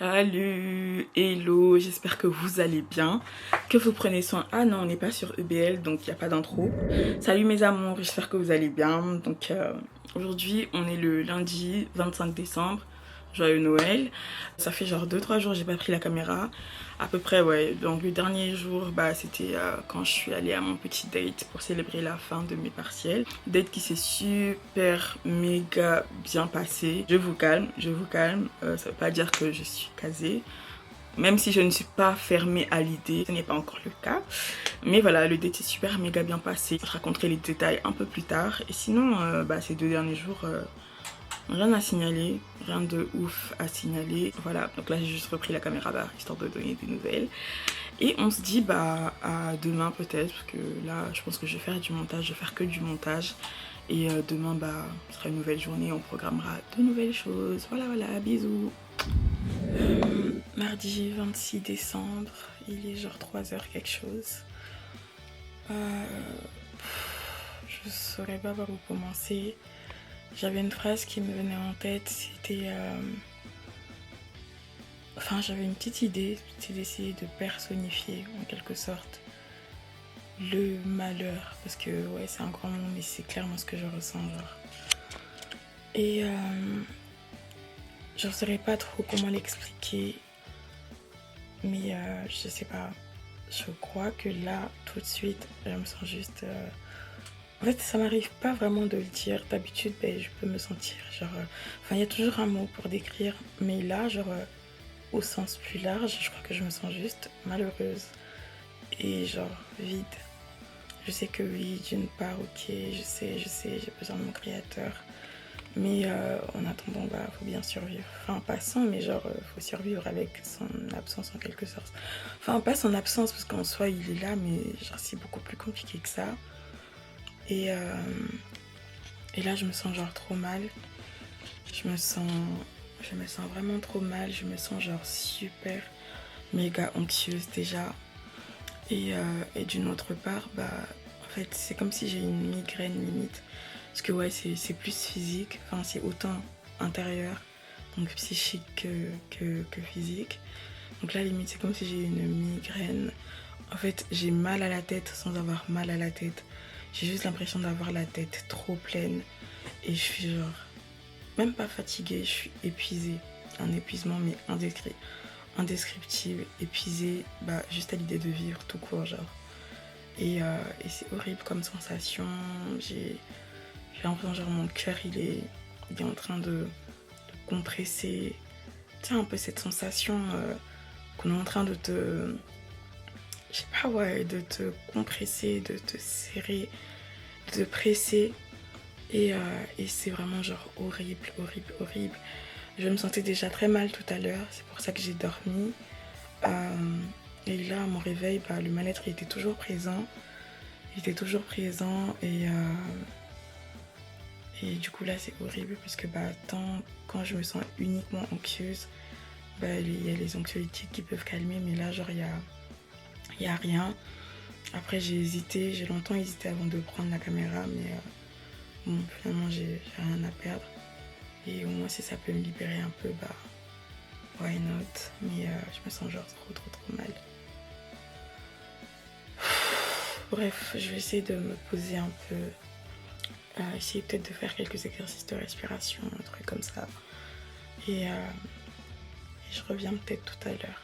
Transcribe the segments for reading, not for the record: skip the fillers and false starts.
Salut, hello, j'espère que vous allez bien, que vous prenez soin. Ah non, on n'est pas sur EBL, donc il n'y a pas d'intro. Salut mes amours, j'espère que vous allez bien. Donc aujourd'hui, on est le lundi 25 décembre, joyeux Noël. Ça fait genre 2-3 jours, j'ai pas pris la caméra. À peu près, ouais. Donc le dernier jour, c'était quand je suis allée à mon petit date pour célébrer la fin de mes partiels. Date qui s'est super méga bien passé. Je vous calme, je vous calme. Ça veut pas dire que je suis casée. Même si je ne suis pas fermée à l'idée, ce n'est pas encore le cas. Mais voilà, le date s'est super méga bien passé. Je raconterai les détails un peu plus tard. Et sinon, ces 2 derniers jours, rien à signaler, rien de ouf à signaler. Voilà, donc là j'ai juste repris la caméra histoire de donner des nouvelles. Et on se dit à demain peut-être, parce que là je pense que je vais faire du montage, je vais faire que du montage. Et demain ce sera une nouvelle journée, on programmera de nouvelles choses. Voilà, bisous. Mardi 26 décembre, il est genre 3h quelque chose. Je saurais pas par où commencer. J'avais une phrase qui me venait en tête, c'était... Enfin, j'avais une petite idée, c'était d'essayer de personnifier en quelque sorte le malheur. Parce que ouais, c'est un grand mot, mais c'est clairement ce que je ressens, genre. Et je ne saurais pas trop comment l'expliquer, mais je sais pas. Je crois que là, tout de suite, je me sens juste... En fait, ça m'arrive pas vraiment de le dire. D'habitude, je peux me sentir genre... Enfin, il y a toujours un mot pour décrire, mais là, genre, au sens plus large, je crois que je me sens juste malheureuse et genre vide. Je sais que oui, d'une part, ok, je sais, j'ai besoin de mon créateur. Mais en attendant, faut bien survivre. Enfin, pas sans, mais genre, faut survivre avec son absence en quelque sorte. Enfin, pas son absence, parce qu'en soi, il est là, mais genre, c'est beaucoup plus compliqué que ça. Et là, je me sens genre trop mal. Je me sens vraiment trop mal. Je me sens genre super méga anxieuse déjà. Et d'une autre part, en fait, c'est comme si j'ai une migraine limite. Parce que ouais, c'est plus physique. Enfin, c'est autant intérieur, donc psychique que physique. Donc là, limite, c'est comme si j'ai une migraine. En fait, j'ai mal à la tête sans avoir mal à la tête. J'ai juste l'impression d'avoir la tête trop pleine. Et je suis genre, même pas fatiguée, je suis épuisée. Un épuisement, mais indescriptible, épuisée, juste à l'idée de vivre tout court, genre. Et c'est horrible comme sensation. J'ai l'impression, genre, mon cœur, il est en train de compresser. Tu sais, un peu cette sensation qu'on est en train de te... Je sais pas, ouais, de te compresser, de te serrer, de te presser. Et c'est vraiment genre horrible, horrible, horrible. Je me sentais déjà très mal tout à l'heure, c'est pour ça que j'ai dormi. Et là, à mon réveil, le mal-être il était toujours présent. Il était toujours présent et du coup là c'est horrible parce que quand je me sens uniquement anxieuse, il y a les anxiolytiques qui peuvent calmer, mais là genre il y a rien. Après j'ai longtemps hésité avant de prendre la caméra, mais bon, finalement j'ai rien à perdre. Et au moins si ça peut me libérer un peu, why not. Mais je me sens genre trop mal. Bref, je vais essayer de me poser un peu. Essayer peut-être de faire quelques exercices de respiration, un truc comme ça. Et je reviens peut-être tout à l'heure.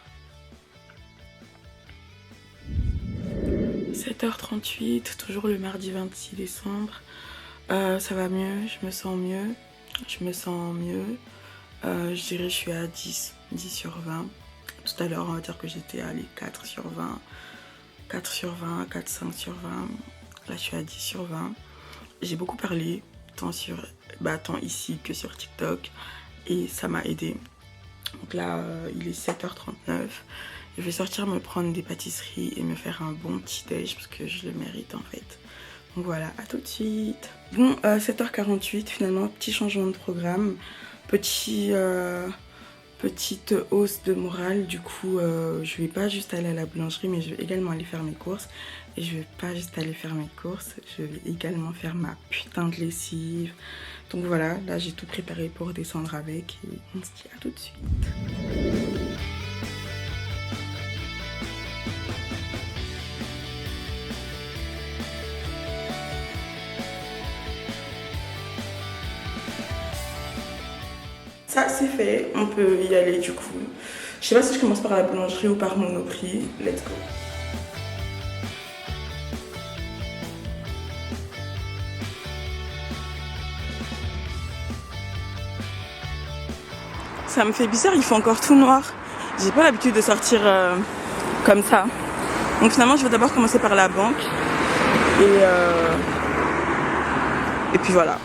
7h38, toujours le mardi 26 décembre. Ça va mieux, je me sens mieux. Je dirais que je suis à 10 sur 20. Tout à l'heure, on va dire que j'étais à 4 sur 20. 4 sur 20, 4, 5 sur 20. Là, je suis à 10 sur 20. J'ai beaucoup parlé, tant ici que sur TikTok. Et ça m'a aidé. Donc là, il est 7h39. Je vais sortir me prendre des pâtisseries et me faire un bon petit déj parce que je le mérite en fait. Donc voilà, à tout de suite. Bon, 7h48 finalement, petit changement de programme. Petite hausse de morale. Du coup, je vais pas juste aller à la boulangerie, mais je vais également aller faire mes courses. Et je vais pas juste aller faire mes courses, je vais également faire ma putain de lessive. Donc voilà, là j'ai tout préparé pour descendre avec et on se dit à tout de suite. ça c'est fait, on peut y aller du coup. Je sais pas si je commence par la boulangerie ou par Monoprix. Let's go. Ça me fait bizarre, il fait encore tout noir. J'ai pas l'habitude de sortir comme ça. Donc finalement je vais d'abord commencer par la banque. Et puis voilà.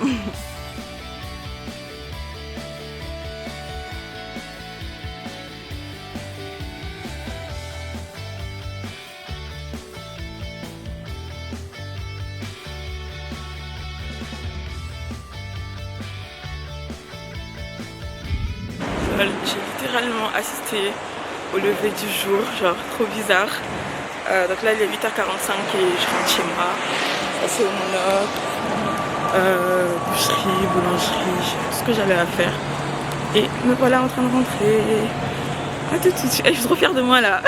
J'ai littéralement assisté au lever du jour, genre trop bizarre. Donc là il est 8h45 et je rentre chez moi. Ça c'est au Monop, boucherie, boulangerie, tout ce que j'avais à faire. Et me voilà en train de rentrer. Ah tout de suite, je suis trop fière de moi là.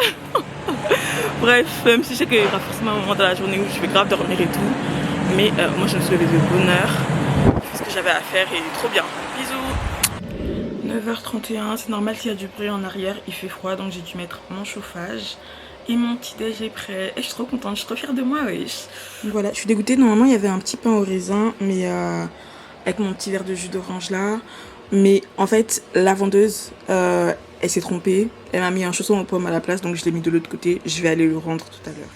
Bref, même si je sais qu'il y aura forcément un moment dans la journée où je vais grave dormir et tout. Mais moi je me suis levée de bonne heure. J'ai fait ce que j'avais à faire et trop bien. Bisous. 9h31, c'est normal s'il y a du bruit en arrière, il fait froid donc j'ai dû mettre mon chauffage et mon petit déj est prêt et je suis trop contente, je suis trop fière de moi, wesh. Donc voilà, je suis dégoûtée, normalement il y avait un petit pain au raisin mais avec mon petit verre de jus d'orange là, mais en fait la vendeuse elle s'est trompée, elle m'a mis un chausson aux pommes à la place donc je l'ai mis de l'autre côté, je vais aller le rendre tout à l'heure.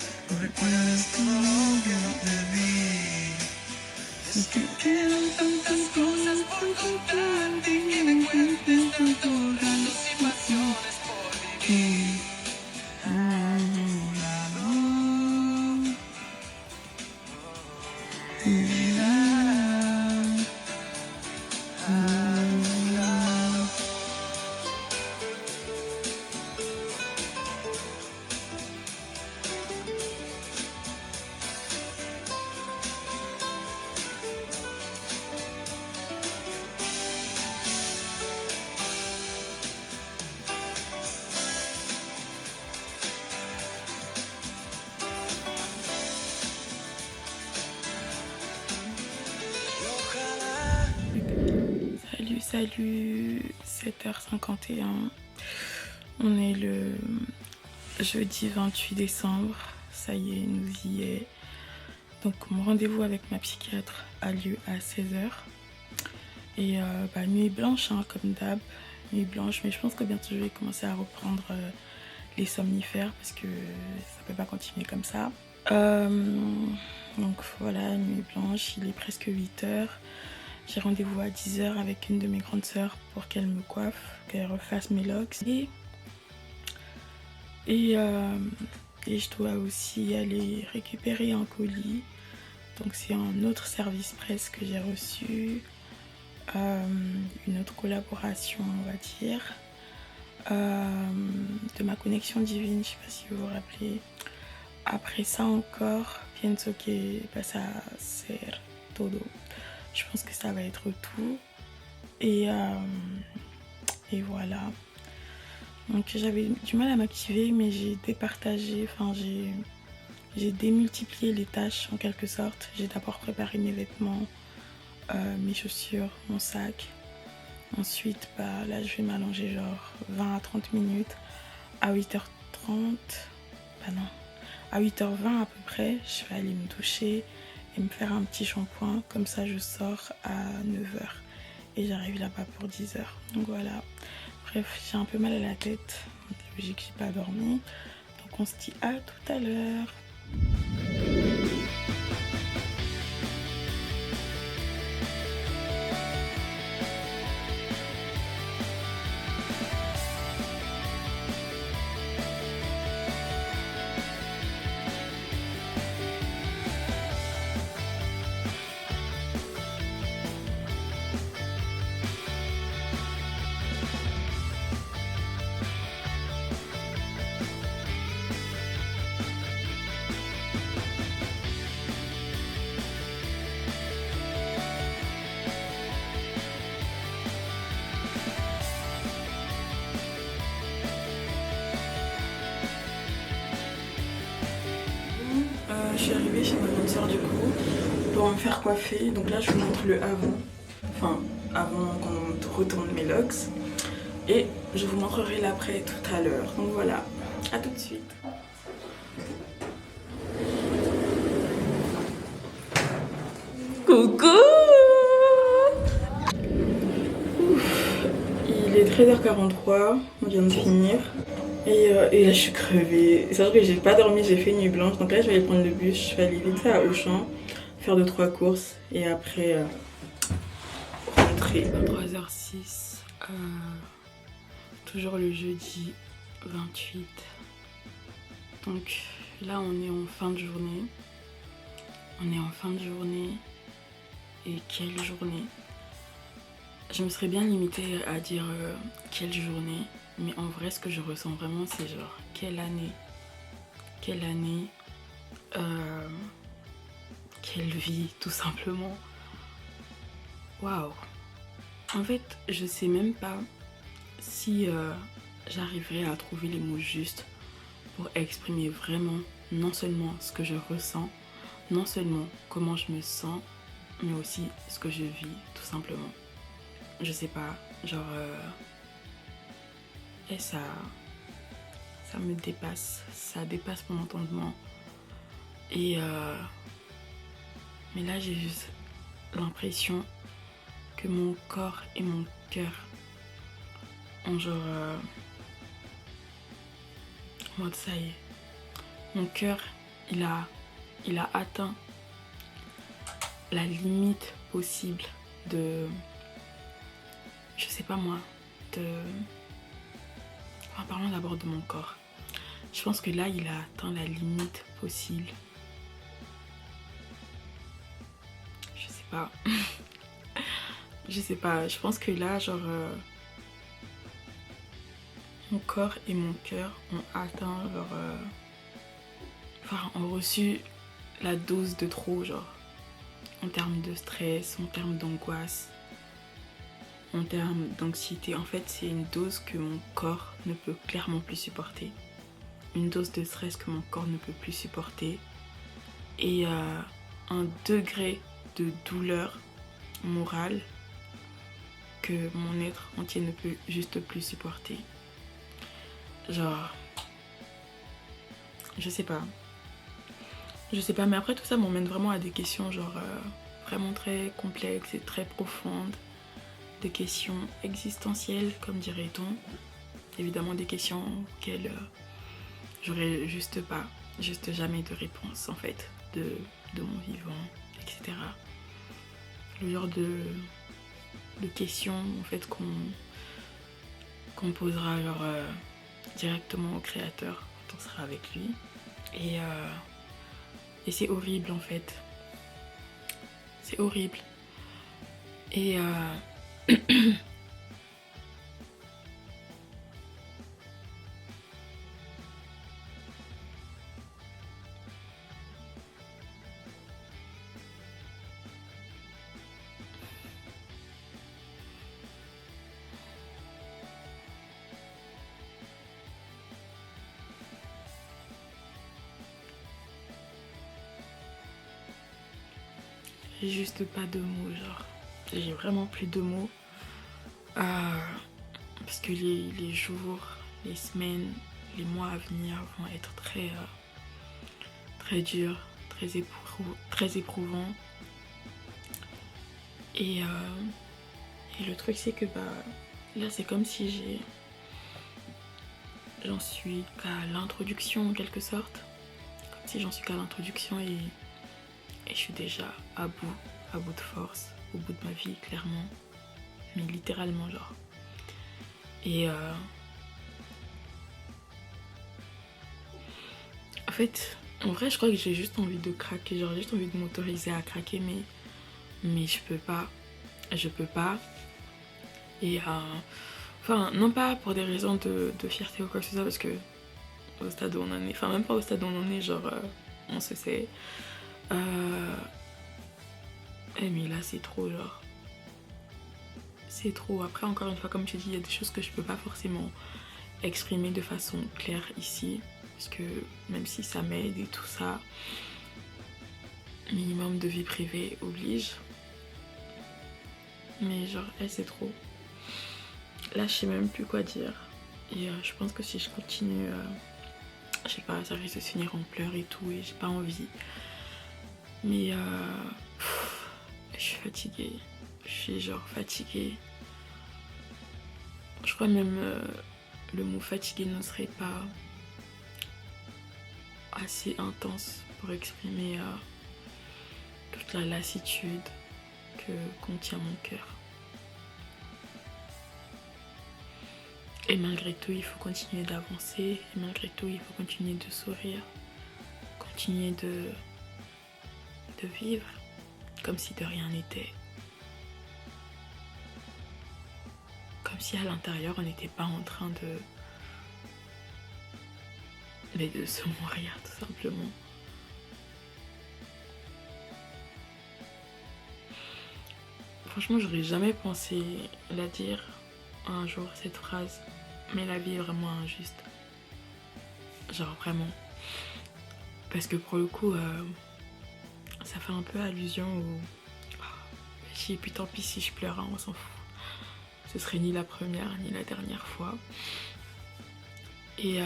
Salut, 7h51, on est le jeudi 28 décembre, ça y est, nous y est. Donc mon rendez-vous avec ma psychiatre a lieu à 16h. Et nuit blanche hein, comme d'hab, nuit blanche, mais je pense que bientôt je vais commencer à reprendre les somnifères parce que ça peut pas continuer comme ça. Donc voilà, nuit blanche, il est presque 8h. J'ai rendez-vous à 10h avec une de mes grandes sœurs pour qu'elle me coiffe, qu'elle refasse mes locks. Et je dois aussi aller récupérer un colis. Donc c'est un autre service presse que j'ai reçu. Une autre collaboration, on va dire. De ma connexion divine, je sais pas si vous vous rappelez. Après ça encore, pienso que pasa a ser todo. Je pense que ça va être tout. Et voilà. Donc j'avais du mal à m'activer, mais j'ai départagé, enfin j'ai démultiplié les tâches en quelque sorte. J'ai d'abord préparé mes vêtements, mes chaussures, mon sac. Ensuite, là je vais m'allonger genre 20 à 30 minutes. À 8h30, à 8h20 à peu près, je vais aller me doucher et me faire un petit shampoing, comme ça je sors à 9h et j'arrive là-bas pour 10h. Donc voilà, bref, j'ai un peu mal à la tête, logique, j'ai pas dormi, donc on se dit à tout à l'heure. Je suis arrivée chez ma grande soeur du coup pour me faire coiffer. Donc là je vous montre le avant. Enfin avant qu'on retourne mes locks. Et je vous montrerai l'après tout à l'heure. Donc voilà, à tout de suite. Coucou! Il est 13h43, on vient de finir. Et là je suis crevée. C'est vrai que j'ai pas dormi, j'ai fait nuit blanche. Donc là je vais aller prendre le bus, je vais aller vite à Auchan, faire 2-3 courses et après rentrer. 23h06, toujours le jeudi 28. Donc là on est en fin de journée. Et quelle journée! Je me serais bien limitée à dire quelle journée, mais en vrai ce que je ressens vraiment c'est genre quelle année, quelle vie tout simplement. Waouh! En fait je sais même pas si j'arriverai à trouver les mots justes pour exprimer vraiment non seulement ce que je ressens, non seulement comment je me sens, mais aussi ce que je vis tout simplement. Je sais pas, genre et ça me dépasse, ça dépasse mon entendement. Et mais là j'ai juste l'impression que mon corps et mon cœur ont genre en mode ça y est, mon cœur il a atteint la limite possible de, je sais pas moi, parlons d'abord de mon corps. Je pense que là il a atteint la limite possible. Je sais pas. Je sais pas, je pense que là genre mon corps et mon cœur ont atteint leur ont reçu la dose de trop, genre en termes de stress, en termes d'angoisse, en termes d'anxiété. En fait c'est une dose que mon corps ne peut clairement plus supporter, une dose de stress que mon corps ne peut plus supporter, et un degré de douleur morale que mon être entier ne peut juste plus supporter. Genre je sais pas, mais après tout ça m'emmène vraiment à des questions genre vraiment très complexes et très profondes, des questions existentielles comme dirait-on, évidemment des questions auxquelles j'aurais juste jamais de réponse en fait de mon vivant, etc. Le genre de questions en fait qu'on posera genre directement au créateur quand on sera avec lui, et c'est horrible en fait, c'est horrible. Et j'ai juste pas de mots, genre j'ai vraiment plus de mots, parce que les jours, les semaines, les mois à venir vont être très durs, très éprouvants. Et le truc c'est que là c'est comme si j'en suis qu'à l'introduction en quelque sorte, comme si j'en suis qu'à l'introduction, et je suis déjà à bout de force, au bout de ma vie clairement, mais littéralement genre. Et en fait, en vrai je crois que j'ai juste envie de craquer, genre j'ai juste envie de m'autoriser à craquer, mais je peux pas. Et enfin non pas pour des raisons de fierté ou quoi que ce soit, parce que au stade où on en est, enfin même pas au stade où on en est, genre on se sait, mais là c'est trop, genre c'est trop. Après encore une fois comme je dis, il y a des choses que je peux pas forcément exprimer de façon claire ici, parce que même si ça m'aide et tout ça, minimum de vie privée oblige. Mais genre, elle, c'est trop. Là, je sais même plus quoi dire. Et je pense que si je continue, je sais pas, ça risque de se finir en pleurs et tout, et j'ai pas envie. Mais je suis fatiguée. Je suis genre fatiguée. Je crois même le mot fatiguée ne serait pas assez intense pour exprimer toute la lassitude que contient mon cœur. Et malgré tout, il faut continuer d'avancer. Et malgré tout, il faut continuer de sourire. Continuer de vivre comme si de rien n'était. Comme si à l'intérieur, on n'était pas en train de se mourir, tout simplement. Franchement, j'aurais jamais pensé la dire un jour, cette phrase. Mais la vie est vraiment injuste. Genre vraiment. Parce que pour le coup, ça fait un peu allusion au... Et puis tant pis si je pleure, hein, on s'en fout. Ce serait ni la première ni la dernière fois. Et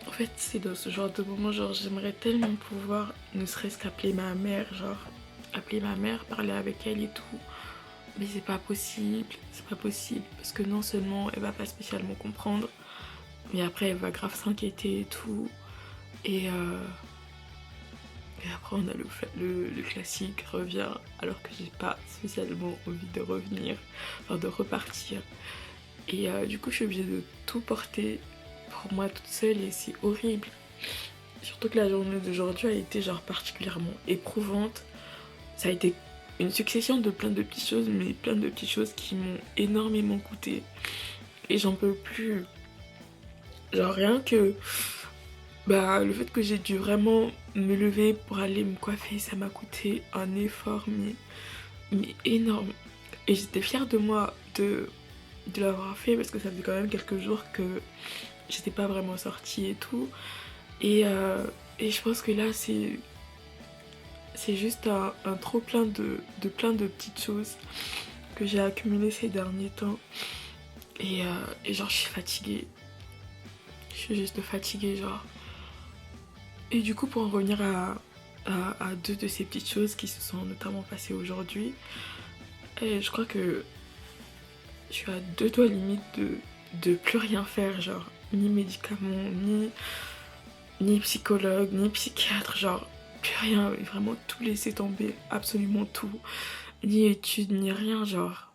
en fait, c'est dans ce genre de moment, genre j'aimerais tellement pouvoir, ne serait-ce qu'appeler ma mère, genre appeler ma mère, parler avec elle et tout. Mais c'est pas possible, parce que non seulement elle va pas spécialement comprendre, mais après elle va grave s'inquiéter et tout. Et après on a le classique revient, alors que j'ai pas spécialement envie de revenir, enfin de repartir. Et du coup je suis obligée de tout porter pour moi toute seule et c'est horrible. Surtout que la journée d'aujourd'hui a été genre particulièrement éprouvante. Ça a été une succession de plein de petites choses, mais plein de petites choses qui m'ont énormément coûté. Et j'en peux plus. Genre rien que le fait que j'ai dû vraiment me lever pour aller me coiffer, ça m'a coûté un effort mais énorme. Et j'étais fière de moi de l'avoir fait parce que ça faisait quand même quelques jours que j'étais pas vraiment sortie et tout. Et je pense que là c'est juste un trop plein de plein de petites choses que j'ai accumulées ces derniers temps. Et genre je suis fatiguée. Je suis juste fatiguée genre. Et du coup pour en revenir à deux de ces petites choses qui se sont notamment passées aujourd'hui, je crois que je suis à deux doigts limite de plus rien faire, genre ni médicaments, ni psychologue, ni psychiatre, genre plus rien, vraiment tout laisser tomber, absolument tout, ni études, ni rien, genre